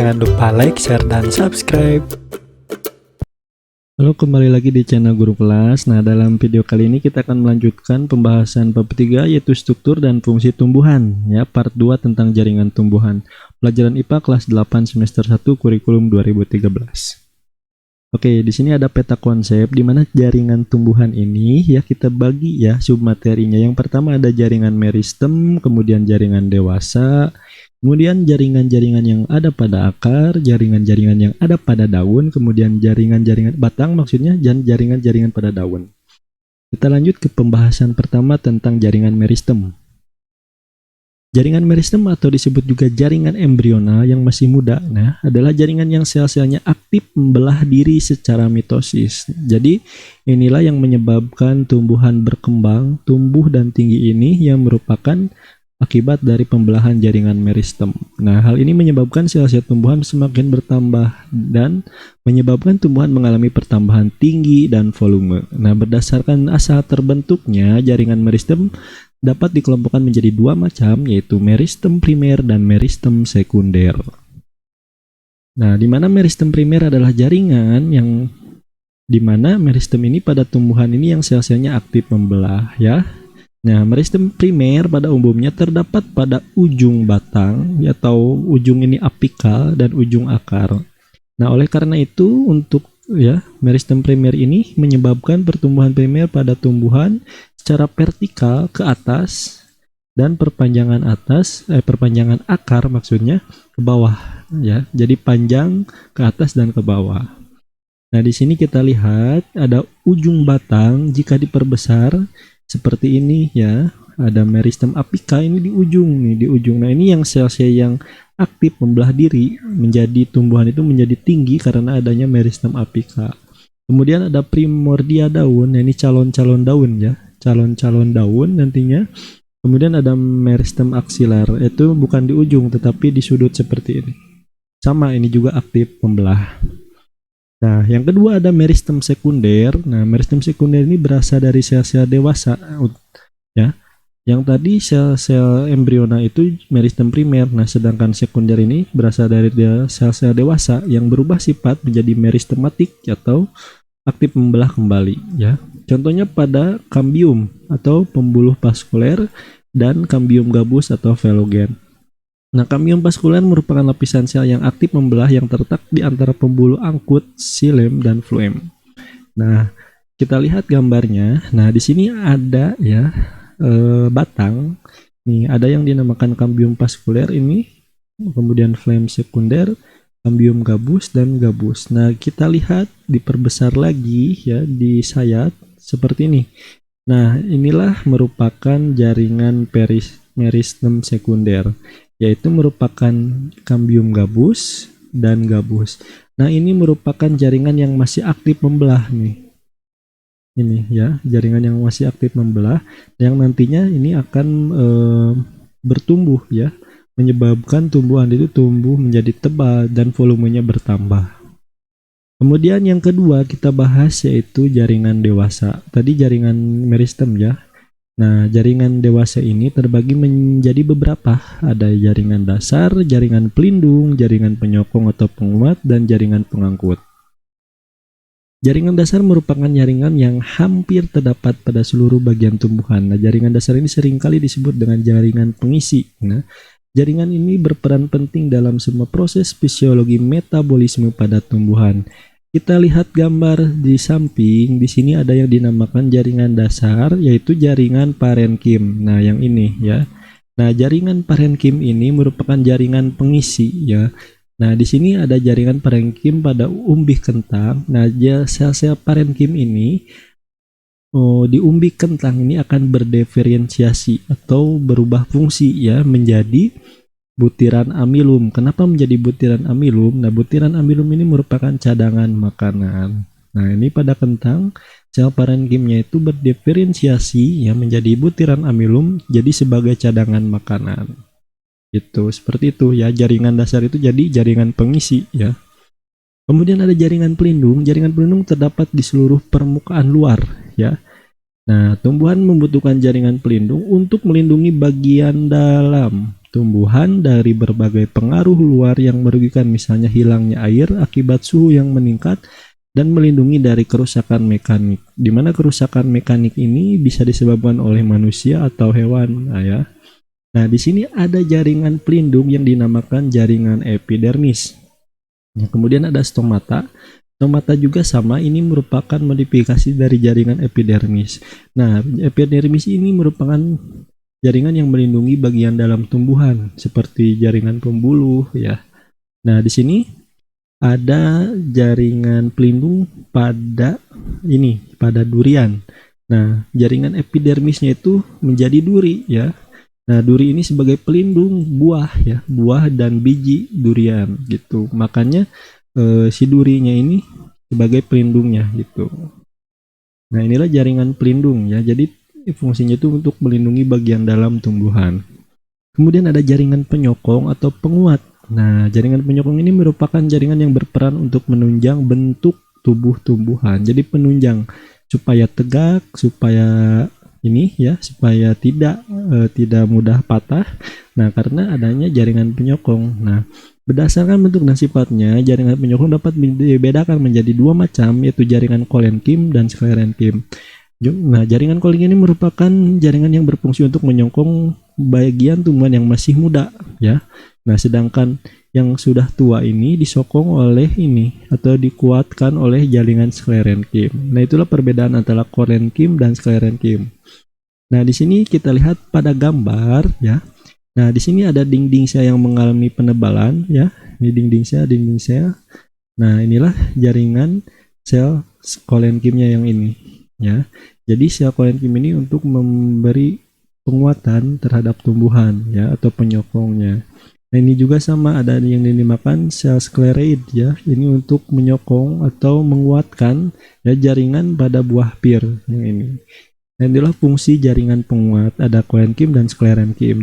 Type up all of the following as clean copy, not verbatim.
Jangan lupa like, share, dan subscribe. Halo, kembali lagi di channel Guru Kelas. Nah, dalam video kali ini kita akan melanjutkan pembahasan bab 3 yaitu struktur dan fungsi tumbuhan, ya, part 2 tentang jaringan tumbuhan. Pelajaran IPA kelas 8 semester 1 kurikulum 2013. Oke, di sini ada peta konsep di mana jaringan tumbuhan ini ya kita bagi ya submaterinya. Yang pertama ada jaringan meristem, kemudian jaringan dewasa, kemudian jaringan-jaringan yang ada pada akar, jaringan-jaringan yang ada pada daun, kemudian jaringan-jaringan batang maksudnya, dan jaringan-jaringan pada daun. Kita lanjut ke pembahasan pertama tentang jaringan meristem. Jaringan meristem atau disebut juga jaringan embrional yang masih muda, nah, adalah jaringan yang sel-selnya aktif membelah diri secara mitosis. Jadi inilah yang menyebabkan tumbuhan berkembang, tumbuh dan tinggi ini yang merupakan akibat dari pembelahan jaringan meristem. Nah, hal ini menyebabkan sel-sel tumbuhan semakin bertambah dan menyebabkan tumbuhan mengalami pertambahan tinggi dan volume. Nah, berdasarkan asal terbentuknya jaringan meristem dapat dikelompokkan menjadi dua macam, yaitu meristem primer dan meristem sekunder. Nah, di mana meristem primer adalah jaringan yang di mana meristem ini pada tumbuhan ini yang sel-selnya aktif membelah, ya. Nah, meristem primer pada umumnya terdapat pada ujung batang atau ujung ini apikal dan ujung akar. Nah, oleh karena itu untuk ya meristem primer ini menyebabkan pertumbuhan primer pada tumbuhan secara vertikal ke atas dan perpanjangan akar maksudnya ke bawah ya. Jadi panjang ke atas dan ke bawah. Nah, di sini kita lihat ada ujung batang jika diperbesar seperti ini ya. Ada meristem apika ini di ujung nih, di ujung. Nah, ini yang sel-sel yang aktif membelah diri menjadi tumbuhan itu menjadi tinggi karena adanya meristem apika. Kemudian ada primordia daun, ini calon-calon daun ya. Calon-calon daun nantinya. Kemudian ada meristem aksilar, itu bukan di ujung tetapi di sudut seperti ini. Sama, ini juga aktif membelah. Nah, yang kedua ada meristem sekunder. Nah, meristem sekunder ini berasal dari sel-sel dewasa ya. Yang tadi sel-sel embriona itu meristem primer. Nah, sedangkan sekunder ini berasal dari sel-sel dewasa yang berubah sifat menjadi meristematik atau aktif membelah kembali ya. Contohnya pada kambium atau pembuluh vaskuler dan kambium gabus atau velogen. Nah, kambium vaskuler merupakan lapisan sel yang aktif membelah yang terletak di antara pembuluh angkut, xilem dan fluem. Nah, kita lihat gambarnya. Nah, di sini ada ya batang. Nih, ada yang dinamakan kambium vaskuler ini, kemudian fluem sekunder, kambium gabus dan gabus. Nah, kita lihat diperbesar lagi ya di sayap seperti ini. Nah, inilah merupakan jaringan meristem sekunder, yaitu merupakan kambium gabus dan gabus. Nah, ini merupakan jaringan yang masih aktif membelah nih. Ini ya, jaringan yang masih aktif membelah yang nantinya ini akan bertumbuh ya, menyebabkan tumbuhan itu tumbuh menjadi tebal dan volumenya bertambah. Kemudian yang kedua kita bahas yaitu jaringan dewasa. Tadi jaringan meristem ya. Nah, jaringan dewasa ini terbagi menjadi beberapa. Ada jaringan dasar, jaringan pelindung, jaringan penyokong atau penguat, dan jaringan pengangkut. Jaringan dasar merupakan jaringan yang hampir terdapat pada seluruh bagian tumbuhan. Nah, jaringan dasar ini seringkali disebut dengan jaringan pengisi. Nah, jaringan ini berperan penting dalam semua proses fisiologi metabolisme pada tumbuhan. Kita lihat gambar di samping. Di sini ada yang dinamakan jaringan dasar, yaitu jaringan parenkim. Nah, yang ini ya. Nah, jaringan parenkim ini merupakan jaringan pengisi ya. Nah, di sini ada jaringan parenkim pada umbih kentang. Nah, sel-sel parenkim ini di umbih kentang ini akan berdiferensiasi atau berubah fungsi ya menjadi butiran amilum. Kenapa menjadi butiran amilum? Nah, butiran amilum ini merupakan cadangan makanan. Nah, ini pada kentang sel parenkimnya itu berdiferensiasi ya menjadi butiran amilum jadi sebagai cadangan makanan. Itu seperti itu ya, jaringan dasar itu jadi jaringan pengisi ya. Kemudian ada jaringan pelindung. Jaringan pelindung terdapat di seluruh permukaan luar ya. Nah, tumbuhan membutuhkan jaringan pelindung untuk melindungi bagian dalam tumbuhan dari berbagai pengaruh luar yang merugikan, misalnya hilangnya air akibat suhu yang meningkat, dan melindungi dari kerusakan mekanik, di mana kerusakan mekanik ini bisa disebabkan oleh manusia atau hewan. Nah, di sini ada jaringan pelindung yang dinamakan jaringan epidermis. Nah, kemudian ada stomata. Stomata juga sama, ini merupakan modifikasi dari jaringan epidermis. Nah, epidermis ini merupakan jaringan yang melindungi bagian dalam tumbuhan seperti jaringan pembuluh ya. Nah, di sini ada jaringan pelindung pada durian. Nah, jaringan epidermisnya itu menjadi duri ya. Nah, duri ini sebagai pelindung buah ya, buah dan biji durian gitu. Makanya si durinya ini sebagai pelindungnya gitu. Nah, inilah jaringan pelindung ya. Jadi fungsinya itu untuk melindungi bagian dalam tumbuhan. Kemudian ada jaringan penyokong atau penguat. Nah, jaringan penyokong ini merupakan jaringan yang berperan untuk menunjang bentuk tubuh tumbuhan. Jadi penunjang supaya tegak, supaya supaya tidak mudah patah. Nah, karena adanya jaringan penyokong. Nah, berdasarkan bentuk dan sifatnya, jaringan penyokong dapat dibedakan menjadi dua macam, yaitu jaringan kolenkim dan sklerenkim. Nah, jaringan kolenkim ini merupakan jaringan yang berfungsi untuk menyokong bagian tumbuhan yang masih muda ya. Nah, sedangkan yang sudah tua ini disokong oleh atau dikuatkan oleh jaringan sklerenkim. Nah, itulah perbedaan antara kolenkim dan sklerenkim. Nah, di sini kita lihat pada gambar ya. Nah, di sini ada dinding sel yang mengalami penebalan ya. Ini dinding sel. Nah, inilah jaringan sel kolenkimnya yang ini ya. Jadi sel kolenkim ini untuk memberi penguatan terhadap tumbuhan ya, atau penyokongnya. Nah, ini juga sama, ada yang dinamakan sel skleroid ya. Ini untuk menyokong atau menguatkan ya jaringan pada buah pir yang ini. Dan inilah fungsi jaringan penguat, ada kolenkim dan sklerenkim.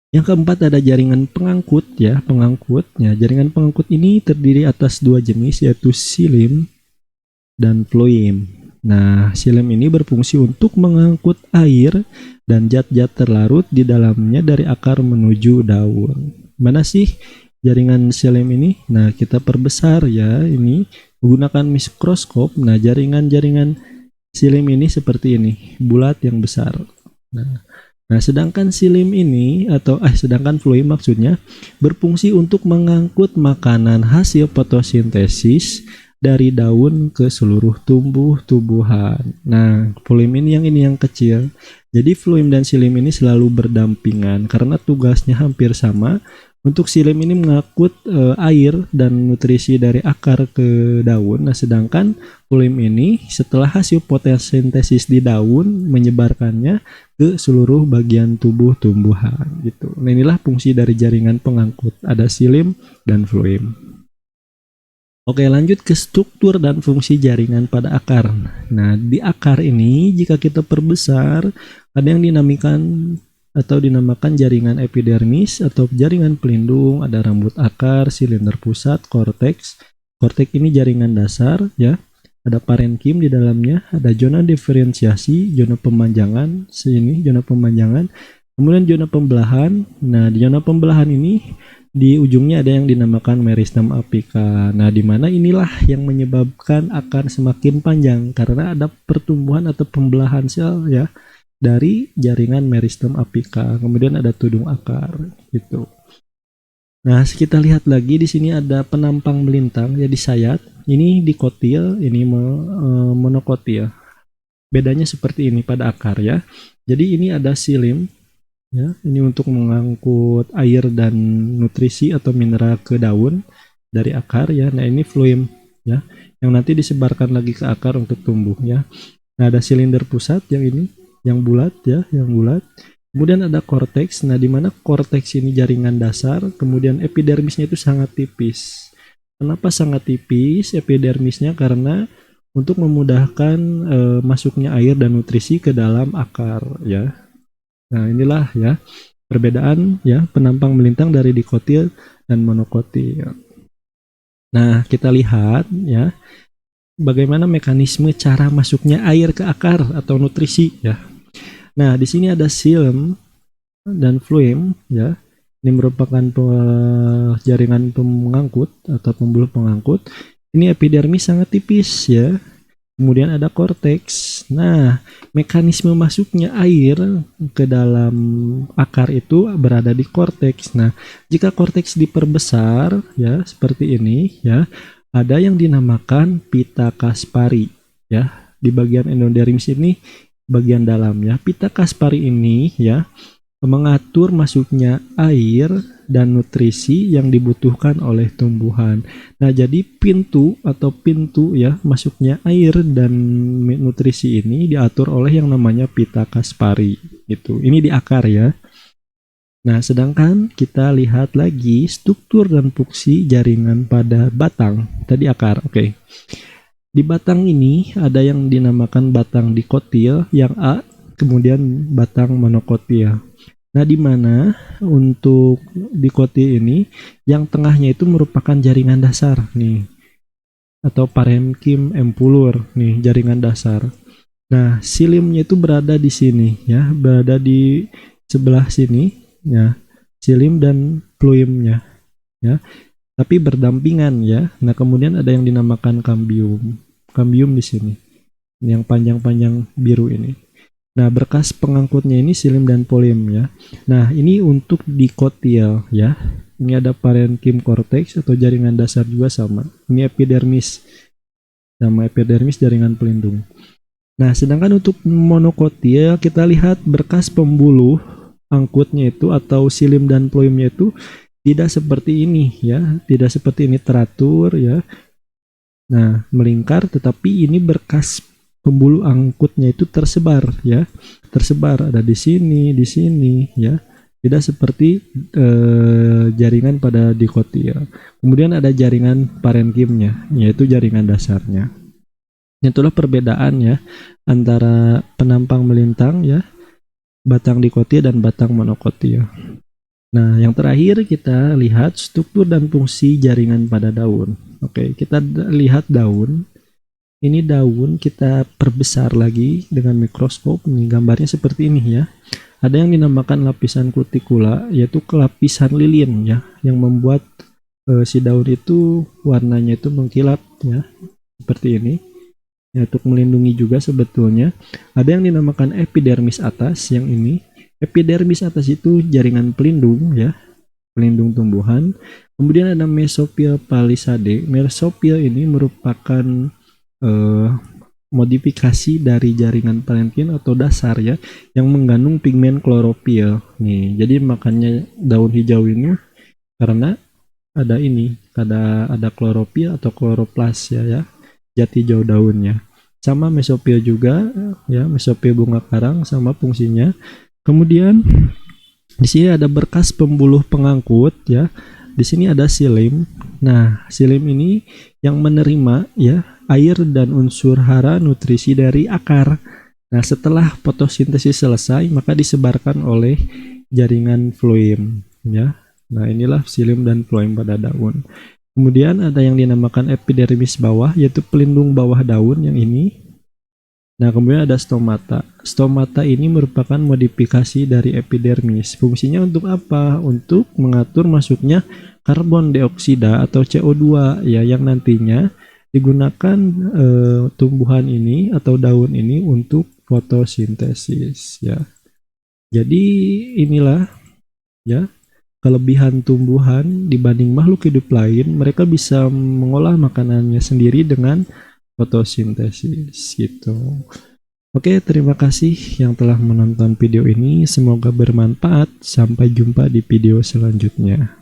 Yang keempat ada jaringan pengangkut ya, jaringan pengangkut ini terdiri atas dua jenis, yaitu xilem dan phloem. Nah, xilem ini berfungsi untuk mengangkut air dan zat-zat terlarut di dalamnya dari akar menuju daun. Mana sih jaringan xilem ini? Nah, kita perbesar ya, ini menggunakan mikroskop. Nah, jaringan xilem ini seperti ini, bulat yang besar. Nah, sedangkan xilem ini sedangkan phloem maksudnya berfungsi untuk mengangkut makanan hasil fotosintesis dari daun ke seluruh tumbuhan. Nah, phloem ini yang kecil. Jadi phloem dan xilem ini selalu berdampingan karena tugasnya hampir sama. Untuk xilem ini mengangkut air dan nutrisi dari akar ke daun. Nah, sedangkan phloem ini setelah hasil fotosintesis di daun menyebarkannya ke seluruh bagian tubuh tumbuhan gitu. Nah, inilah fungsi dari jaringan pengangkut. Ada xilem dan phloem. Oke, lanjut ke struktur dan fungsi jaringan pada akar. Nah, di akar ini jika kita perbesar, ada yang dinamakan jaringan epidermis atau jaringan pelindung, ada rambut akar, silinder pusat, korteks. Korteks ini jaringan dasar ya. Ada parenkim di dalamnya, ada zona diferensiasi, zona pemanjangan, zona pemanjangan. Kemudian zona pembelahan. Nah, di zona pembelahan ini di ujungnya ada yang dinamakan meristem apika. Nah, di mana inilah yang menyebabkan akar semakin panjang karena ada pertumbuhan atau pembelahan sel ya dari jaringan meristem apika. Kemudian ada tudung akar gitu. Nah, kita lihat lagi di sini ada penampang melintang ya di sayat. Ini dikotil, ini monokotil. Bedanya seperti ini pada akar ya. Jadi ini ada xilem ya, ini untuk mengangkut air dan nutrisi atau mineral ke daun dari akar ya. Nah, ini phloem ya, yang nanti disebarkan lagi ke akar untuk tumbuh ya. Nah, ada silinder pusat yang ini, yang bulat ya, yang bulat. Kemudian ada korteks. Nah, di mana korteks ini jaringan dasar, kemudian epidermisnya itu sangat tipis. Kenapa sangat tipis epidermisnya? Karena untuk memudahkan masuknya air dan nutrisi ke dalam akar ya. Nah, inilah ya perbedaan ya penampang melintang dari dikotil dan monokotil. Nah, kita lihat ya bagaimana mekanisme cara masuknya air ke akar atau nutrisi ya. Nah, di sini ada xilem dan fluim ya. Ini merupakan jaringan pengangkut atau pembuluh pengangkut. Ini epidermis sangat tipis ya. Kemudian ada korteks. Nah, mekanisme masuknya air ke dalam akar itu berada di korteks. Nah, jika korteks diperbesar ya seperti ini ya, ada yang dinamakan pita Kaspari ya. Di bagian endodermis ini bagian dalam ya. Pita Kaspari ini ya mengatur masuknya air dan nutrisi yang dibutuhkan oleh tumbuhan. Nah, jadi pintu ya masuknya air dan nutrisi ini diatur oleh yang namanya pita Kaspari gitu. Ini di akar ya. Nah, sedangkan kita lihat lagi struktur dan fungsi jaringan pada batang. Tadi akar, oke. Di batang ini ada yang dinamakan batang dikotil yang A, kemudian batang monokotil. Nah, di mana untuk dikotil ini yang tengahnya itu merupakan jaringan dasar nih atau parenkim empulur nih, jaringan dasar. Nah, silimnya itu berada di sini ya, berada di sebelah sini ya, silim dan fluimnya ya. Tapi berdampingan ya. Nah, kemudian ada yang dinamakan kambium. Kambium di sini. Yang panjang-panjang biru ini. Nah, berkas pengangkutnya ini silim dan polim ya. Nah, ini untuk dikotil ya. Ini ada parenkim korteks atau jaringan dasar juga sama. Ini epidermis. Sama epidermis jaringan pelindung. Nah, sedangkan untuk monokotil kita lihat berkas pembuluh angkutnya itu atau silim dan polimnya itu tidak seperti ini ya. Tidak seperti ini teratur ya. Nah, melingkar tetapi ini berkas pembuluh angkutnya itu tersebar ya, tersebar ada di sini ya, tidak seperti jaringan pada dikotil. Kemudian ada jaringan parenkimnya, yaitu jaringan dasarnya. Itulah perbedaan ya antara penampang melintang ya, batang dikotil dan batang monokotil. Nah, yang terakhir kita lihat struktur dan fungsi jaringan pada daun. Oke, kita lihat daun. Ini daun kita perbesar lagi dengan mikroskop. Nih gambarnya seperti ini ya. Ada yang dinamakan lapisan kutikula, yaitu lapisan lilin ya, yang membuat si daun itu warnanya itu mengkilap ya, seperti ini. Ya, untuk melindungi juga sebetulnya. Ada yang dinamakan epidermis atas, yang ini. Epidermis atas itu jaringan pelindung ya, pelindung tumbuhan. Kemudian ada mesopil palisade. Mesopil ini merupakan modifikasi dari jaringan parenkim atau dasar ya, yang mengandung pigmen klorofil nih. Jadi makanya daun hijau ini karena ada ini, ada klorofil atau kloroplas ya, jati hijau daunnya. Sama mesopil juga ya, mesopil bunga karang sama fungsinya. Kemudian di sini ada berkas pembuluh pengangkut ya. Di sini ada silim. Nah, silim ini yang menerima ya air dan unsur hara nutrisi dari akar. Nah, setelah fotosintesis selesai, maka disebarkan oleh jaringan fluim ya. Nah, inilah silim dan fluim pada daun. Kemudian ada yang dinamakan epidermis bawah, yaitu pelindung bawah daun yang ini. Nah, kemudian ada stomata. Stomata ini merupakan modifikasi dari epidermis. Fungsinya untuk apa? Untuk mengatur masuknya karbon dioksida atau CO2 ya, yang nantinya digunakan tumbuhan ini atau daun ini untuk fotosintesis ya. Jadi inilah ya kelebihan tumbuhan dibanding makhluk hidup lain, mereka bisa mengolah makanannya sendiri dengan fotosintesis gitu. Oke, terima kasih yang telah menonton video ini, semoga bermanfaat. Sampai jumpa di video selanjutnya.